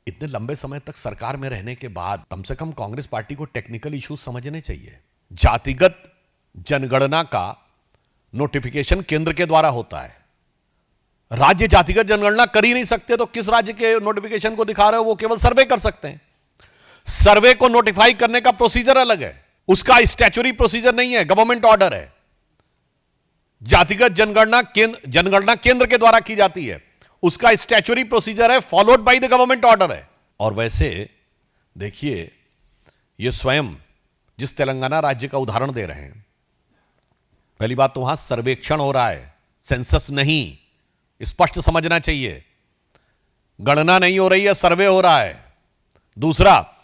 इतने लंबे समय तक सरकार में रहने के बाद कम से कम कांग्रेस पार्टी को टेक्निकल इश्यूज समझने चाहिए। जातिगत जनगणना का नोटिफिकेशन केंद्र के द्वारा होता है। राज्य जातिगत जनगणना कर ही नहीं सकते तो किस राज्य के नोटिफिकेशन को दिखा रहे हो? वो केवल सर्वे कर सकते हैं। सर्वे को नोटिफाई करने का प्रोसीजर अलग है, उसका स्टैच्यूटरी प्रोसीजर नहीं है, गवर्नमेंट ऑर्डर है। जातिगत जनगणना केंद्र के द्वारा की जाती है, उसका स्टैच्यूटरी प्रोसीजर है, followed by the government order है। और वैसे देखिए, ये स्वयं जिस तेलंगाना राज्य का उदाहरण दे रहे हैं, पहली बात तो वहां सर्वेक्षण हो रहा है, सेंसस नहीं, स्पष्ट समझना चाहिए। गणना नहीं हो रही है, सर्वे हो रहा है। दूसरा,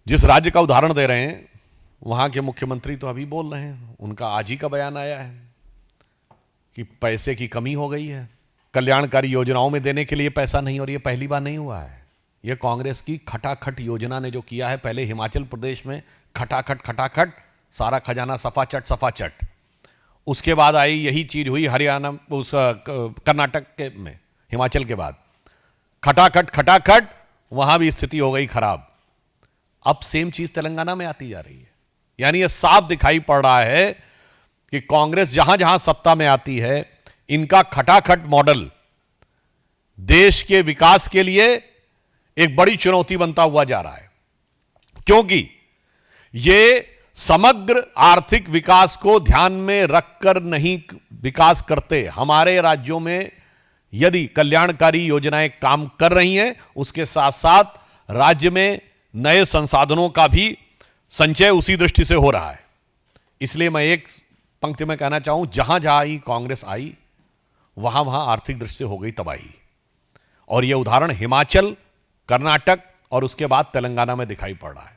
जिस राज्य का उदाहरण दे रहे हैं वहां के मुख्यमंत्री तो अभी बोल रहे हैं, उनका आज ही का बयान आया है कि पैसे की कमी हो गई है, कल्याणकारी योजनाओं में देने के लिए पैसा नहीं। और ये पहली बार नहीं हुआ है, ये कांग्रेस की खटाखट योजना ने जो किया है। पहले हिमाचल प्रदेश में खटाखट सारा खजाना सफाचट, उसके बाद आई यही चीज हुई हरियाणा, उस कर्नाटक के में, हिमाचल के बाद खटाखट वहां भी स्थिति हो गई खराब। अब सेम चीज तेलंगाना में आती जा रही है। यानी यह साफ दिखाई पड़ रहा है कि कांग्रेस जहां जहां सत्ता में आती है, इनका खटाखट मॉडल देश के विकास के लिए एक बड़ी चुनौती बनता हुआ जा रहा है, क्योंकि यह समग्र आर्थिक विकास को ध्यान में रखकर नहीं विकास करते। हमारे राज्यों में यदि कल्याणकारी योजनाएं काम कर रही हैं, उसके साथ साथ राज्य में नए संसाधनों का भी संचय उसी दृष्टि से हो रहा है। इसलिए मैं एक पंक्ति में कहना चाहूं, जहां जहां ही कांग्रेस आई वहां वहां आर्थिक दृष्टि से हो गई तबाही। और यह उदाहरण हिमाचल, कर्नाटक और उसके बाद तेलंगाना में दिखाई पड़ रहा है।